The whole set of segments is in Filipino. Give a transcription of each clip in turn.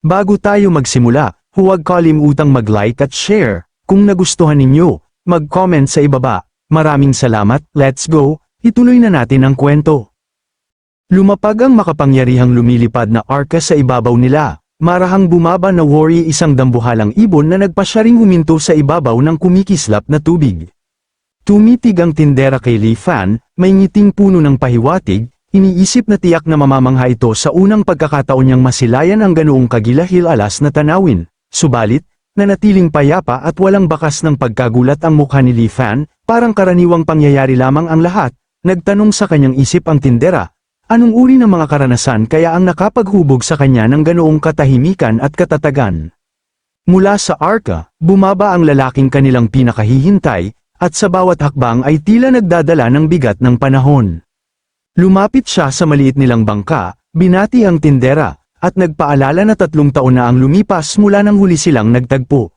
Bago tayo magsimula, huwag kalimutang mag-like at share. Kung nagustuhan ninyo, mag-comment sa ibaba. Maraming salamat, let's go, ituloy na natin ang kwento. Lumapag ang makapangyarihang lumilipad na arka sa ibabaw nila. Marahang bumaba na Worry, isang dambuhalang ibon na nagpasya ring huminto sa ibabaw ng kumikislap na tubig. Tumitig ang tindera kay Li Fan, may ngiting puno ng pahiwatig, iniisip na tiyak na mamamangha ito sa unang pagkakataon niyang masilayan ang ganoong kagilahil-alas na tanawin. Subalit, nanatiling payapa at walang bakas ng pagkagulat ang mukha ni Li Fan, parang karaniwang pangyayari lamang ang lahat. Nagtanong sa kanyang isip ang tindera. Anong uri ng mga karanasan kaya ang nakapaghubog sa kanya ng ganoong katahimikan at katatagan? Mula sa arka, bumaba ang lalaking kanilang pinakahihintay, at sa bawat hakbang ay tila nagdadala ng bigat ng panahon. Lumapit siya sa maliit nilang bangka, binati ang tindera, at nagpaalala na 3 taon na ang lumipas mula nang huli silang nagtagpo.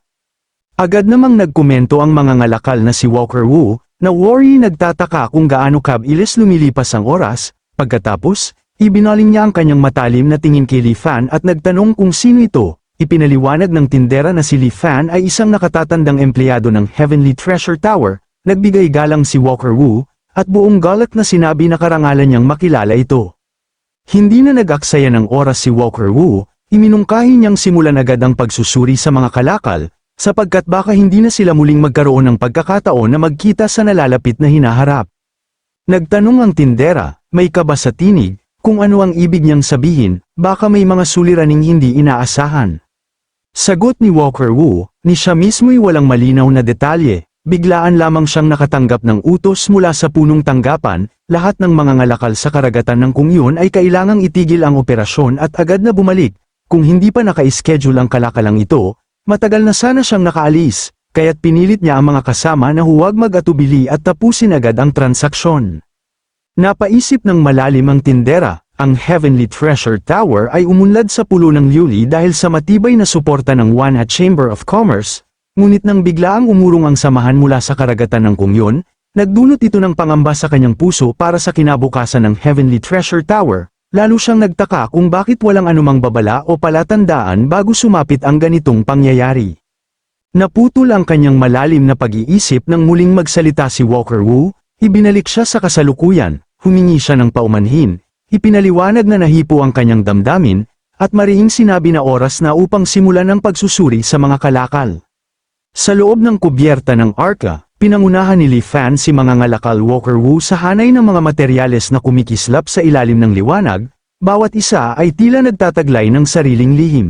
Agad namang nagkomento ang mga ngalakal na si Walker Wu, na Worry nagtataka kung gaano kabilis lumilipas ang oras. Pagkatapos, ibinaling niya ang kanyang matalim na tingin kay Li Fan at nagtanong kung sino ito. Ipinaliwanag ng tindera na si Li Fan ay isang nakatatandang empleyado ng Heavenly Treasure Tower, nagbigay galang si Walker Wu, at buong galak na sinabi na karangalan niyang makilala ito. Hindi na nag-aksaya ng oras si Walker Wu, iminungkahi niyang simulan agad ang pagsusuri sa mga kalakal, sapagkat baka hindi na sila muling magkaroon ng pagkakataon na magkita sa nalalapit na hinaharap. Nagtanong ang tindera, may kaba sa tinig, kung ano ang ibig niyang sabihin, baka may mga suliraning hindi inaasahan. Sagot ni Walker Wu, ni siya mismo'y walang malinaw na detalye, biglaan lamang siyang nakatanggap ng utos mula sa punong tanggapan, lahat ng mga ngalakal sa karagatan ng kung yun ay kailangang itigil ang operasyon at agad na bumalik. Kung hindi pa naka-schedule ang kalakalang ito, matagal na sana siyang nakaalis, kaya't pinilit niya ang mga kasama na huwag mag-atubili at tapusin agad ang transaksyon. Napaisip ng malalim ang tindera, ang Heavenly Treasure Tower ay umunlad sa pulo ng Liuli dahil sa matibay na suporta ng Wanha Chamber of Commerce, ngunit nang biglaang umurong ang samahan mula sa karagatan ng Kungyon, nagdulot ito ng pangamba sa kanyang puso para sa kinabukasan ng Heavenly Treasure Tower, lalo siyang nagtaka kung bakit walang anumang babala o palatandaan bago sumapit ang ganitong pangyayari. Naputol ang kanyang malalim na pag-iisip nang muling magsalita si Walker Wu, ibinalik siya sa kasalukuyan, humingi siya ng paumanhin, ipinaliwanag na nahipo ang kanyang damdamin, at mariing sinabi na oras na upang simulan ang pagsusuri sa mga kalakal. Sa loob ng kubyerta ng arka, pinangunahan ni Li Fan si mga ngalakal Walker Wu sa hanay ng mga materyales na kumikislap sa ilalim ng liwanag, bawat isa ay tila nagtataglay ng sariling lihim.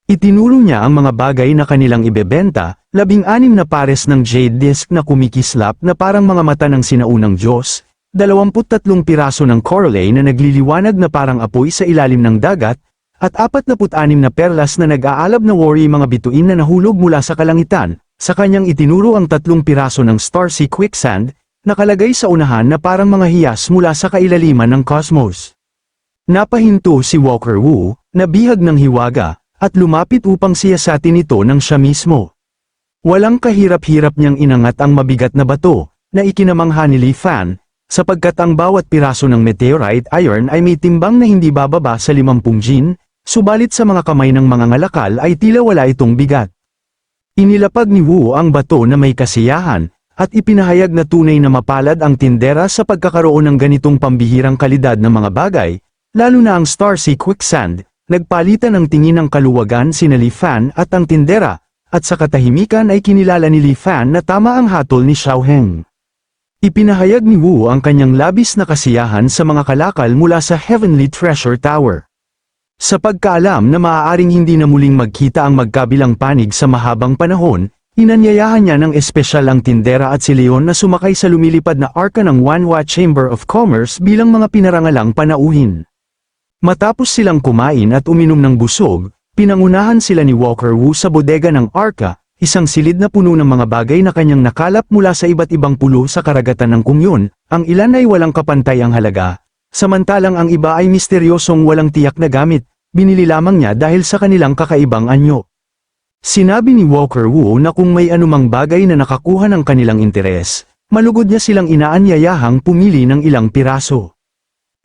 Itinuro niya ang mga bagay na kanilang ibebenta, 16 na pares ng jade disc na kumikislap na parang mga mata ng sinaunang Diyos, 23 piraso ng coralay na nagliliwanag na parang apoy sa ilalim ng dagat, at 46 na perlas na nag-aalab na Worry, mga bituin na nahulog mula sa kalangitan. Sa kanyang itinuro ang 3 piraso ng Starsea Quicksand, nakalagay sa unahan na parang mga hiyas mula sa kailaliman ng cosmos. Napahinto si Walker Wu, nabihag ng hiwaga, at lumapit upang siyasatin ito ng siya mismo. Walang kahirap-hirap niyang inangat ang mabigat na bato, na ikinamangha ni Li Fan, sapagkat ang bawat piraso ng meteorite iron ay may timbang na hindi bababa sa 50 jin, subalit sa mga kamay ng mga ngalakal ay tila wala itong bigat. Inilapag ni Wu ang bato na may kasiyahan, at ipinahayag na tunay na mapalad ang tindera sa pagkakaroon ng ganitong pambihirang kalidad ng mga bagay, lalo na ang Starsea Quicksand. Nagpalitan ng tingin ng kaluwagan sina Li Fan at ang tindera, at sa katahimikan ay kinilala ni Li Fan na tama ang hatol ni Xiao Heng. Ipinahayag ni Wu ang kanyang labis na kasiyahan sa mga kalakal mula sa Heavenly Treasure Tower. Sa pagkaalam na maaaring hindi na muling magkita ang magkabilang panig sa mahabang panahon, inanyayahan niya ng espesyal ang tindera at si Leon na sumakay sa lumilipad na arka ng Wanha Chamber of Commerce bilang mga pinarangalang panauhin. Matapos silang kumain at uminom ng busog, pinangunahan sila ni Walker Wu sa bodega ng arka, isang silid na puno ng mga bagay na kanyang nakalap mula sa iba't ibang pulo sa karagatan ng Kungyon, ang ilan ay walang kapantay ang halaga, samantalang ang iba ay misteryosong walang tiyak na gamit, binili lamang niya dahil sa kanilang kakaibang anyo. Sinabi ni Walker Wu na kung may anumang bagay na nakakuha ng kanilang interes, malugod niya silang inaanyayahang pumili ng ilang piraso.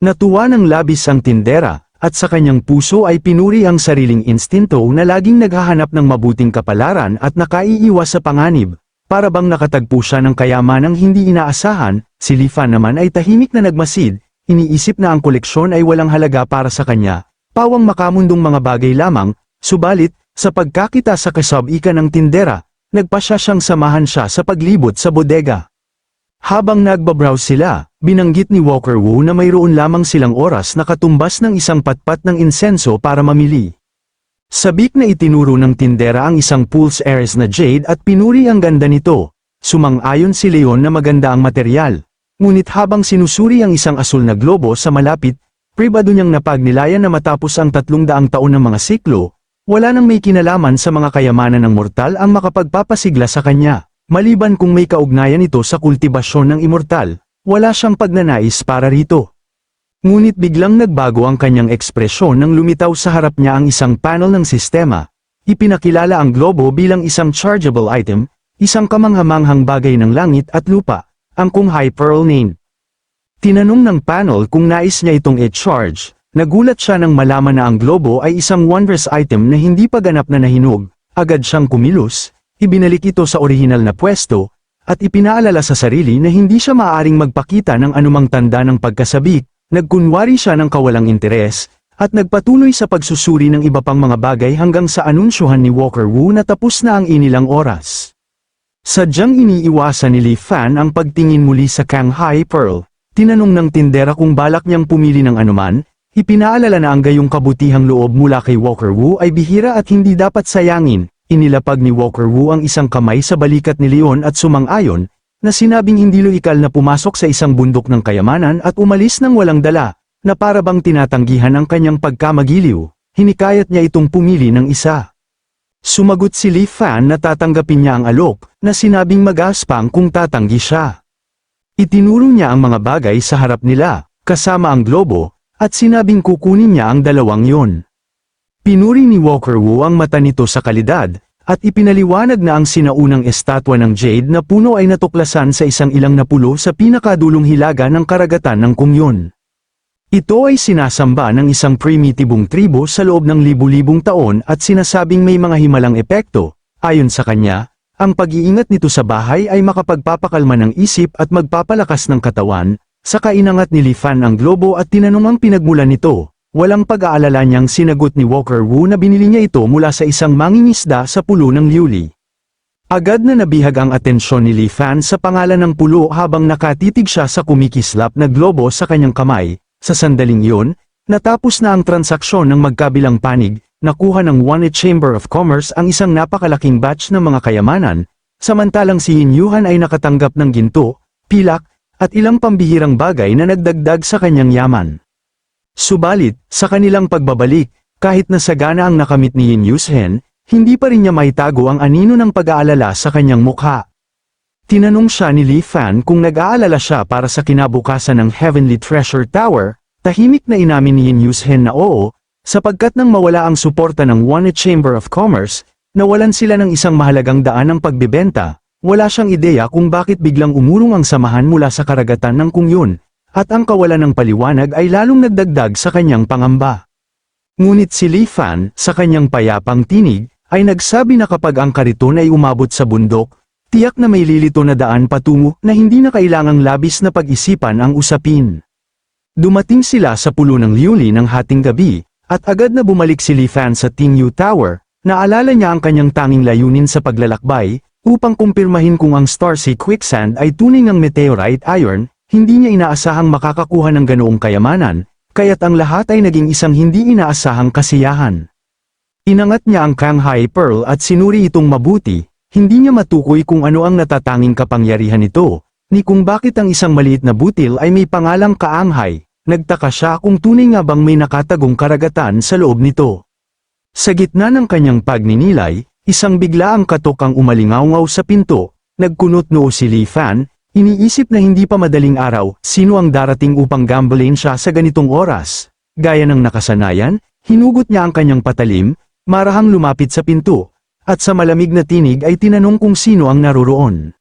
Natuwa ng labis ang tindera, at sa kanyang puso ay pinuri ang sariling instinto na laging naghahanap ng mabuting kapalaran at nakaiiwas sa panganib. Para bang nakatagpo siya ng kayamanang hindi inaasahan, si Li Fan naman ay tahimik na nagmasid, iniisip na ang koleksyon ay walang halaga para sa kanya, pawang makamundong mga bagay lamang, subalit, sa pagkakita sa kasab-ika ng tindera, nagpasya siyang samahan siya sa paglibot sa bodega. Habang nagbabrowse sila, binanggit ni Walker Wu na mayroon lamang silang oras na katumbas ng isang patpat ng insenso para mamili. Sabik na itinuro ng tindera ang isang pulse heiress na jade at pinuri ang ganda nito. Sumang-ayon si Leon na maganda ang material. Ngunit habang sinusuri ang isang asul na globo sa malapit, pribado niyang napagnilayan na matapos ang 300 taon ng mga siklo, wala nang may kinalaman sa mga kayamanan ng mortal ang makapagpapasigla sa kanya. Maliban kung may kaugnayan ito sa kultibasyon ng immortal, wala siyang pagnanais para rito. Ngunit biglang nagbago ang kanyang ekspresyon nang lumitaw sa harap niya ang isang panel ng sistema. Ipinakilala ang globo bilang isang chargeable item, isang kamanghamanghang bagay ng langit at lupa, ang Kung Hai Pearl Name. Tinanong ng panel kung nais niya itong i-charge, nagulat siya nang malaman na ang globo ay isang wondrous item na hindi pa ganap na nahinog, agad siyang kumilos. Ibinalik ito sa orihinal na pwesto, at ipinaalala sa sarili na hindi siya maaaring magpakita ng anumang tanda ng pagkasabik, nagkunwari siya ng kawalang interes, at nagpatuloy sa pagsusuri ng iba pang mga bagay hanggang sa anunsyohan ni Walker Wu na tapos na ang inilang oras. Sadyang iniiwasan ni Li Fan ang pagtingin muli sa Kang Hai Pearl, tinanong ng tindera kung balak niyang pumili ng anuman, ipinaalala na ang gayong kabutihang loob mula kay Walker Wu ay bihira at hindi dapat sayangin. Inilapag ni Walker Wu ang isang kamay sa balikat ni Leon at sumang-ayon, na sinabing hindi loikal na pumasok sa isang bundok ng kayamanan at umalis ng walang dala, na para bang tinatanggihan ang kanyang pagkamagiliw, hinikayat niya itong pumili ng isa. Sumagot si Li Fan na tatanggapin niya ang alok, na sinabing mag-aspang kung tatanggi siya. Itinuro niya ang mga bagay sa harap nila, kasama ang globo, at sinabing kukunin niya ang dalawang yon. Pinuri ni Walker Wu ang mata nito sa kalidad, at ipinaliwanag na ang sinaunang estatwa ng jade na puno ay natuklasan sa isang ilang na pulo sa pinakadulong hilaga ng karagatan ng Kumyon. Ito ay sinasamba ng isang primitibong tribo sa loob ng libu-libong taon at sinasabing may mga himalang epekto. Ayon sa kanya, ang pag-iingat nito sa bahay ay makapagpapakalma ng isip at magpapalakas ng katawan. Saka inangat ni Li Fan ang globo at tinanong ang pinagmulan nito. Walang pag-aalala niyang sinagot ni Walker Wu na binili niya ito mula sa isang mangingisda sa pulo ng Liuli. Agad na nabihag ang atensyon ni Li Fan sa pangalan ng pulo habang nakatitig siya sa kumikislap na globo sa kanyang kamay. Sa sandaling iyon, natapos na ang transaksyon ng magkabilang panig, nakuha ng One Chamber of Commerce ang isang napakalaking batch ng mga kayamanan, samantalang si Yin Yuhan ay nakatanggap ng ginto, pilak, at ilang pambihirang bagay na nagdagdag sa kanyang yaman. Subalit, sa kanilang pagbabalik, kahit na sagana ang nakamit ni Yin Yuhen, hindi pa rin niya maitago ang anino ng pag-aalala sa kanyang mukha. Tinanong siya ni Li Fan kung nag-aalala siya para sa kinabukasan ng Heavenly Treasure Tower, tahimik na inamin ni Yin Yuhen na oo, sapagkat nang mawala ang suporta ng One Chamber of Commerce, nawalan sila ng isang mahalagang daan ng pagbebenta, wala siyang ideya kung bakit biglang umurong ang samahan mula sa karagatan ng Kumyon. At ang kawalan ng paliwanag ay lalong nagdagdag sa kanyang pangamba. Ngunit si Li Fan, sa kanyang payapang tinig, ay nagsabi na kapag ang kariton ay umabot sa bundok, tiyak na may lilito na daan patungo na hindi na kailangang labis na pag-isipan ang usapin. Dumating sila sa pulo ng Liuli ng hating gabi, at agad na bumalik si Li Fan sa Tingyu Tower, naalala niya ang kanyang tanging layunin sa paglalakbay, upang kumpirmahin kung ang Starsea Quicksand ay tunay ng meteorite iron. Hindi niya inaasahang makakakuha ng ganoong kayamanan, kaya't ang lahat ay naging isang hindi inaasahang kasiyahan. Inangat niya ang Kang Hai Pearl at sinuri itong mabuti, hindi niya matukoy kung ano ang natatanging kapangyarihan nito, ni kung bakit ang isang maliit na butil ay may pangalang Kaanghai. Nagtaka siya kung tunay nga bang may nakatagong karagatan sa loob nito. Sa gitna ng kanyang pagninilay, isang biglaang katok ang umalingaw sa pinto, nagkunot noo si Li Fan. Iniisip na hindi pa madaling araw, sino ang darating upang gambling siya sa ganitong oras. Gaya ng nakasanayan, hinugot niya ang kanyang patalim, marahang lumapit sa pinto, at sa malamig na tinig ay tinanong kung sino ang naroroon.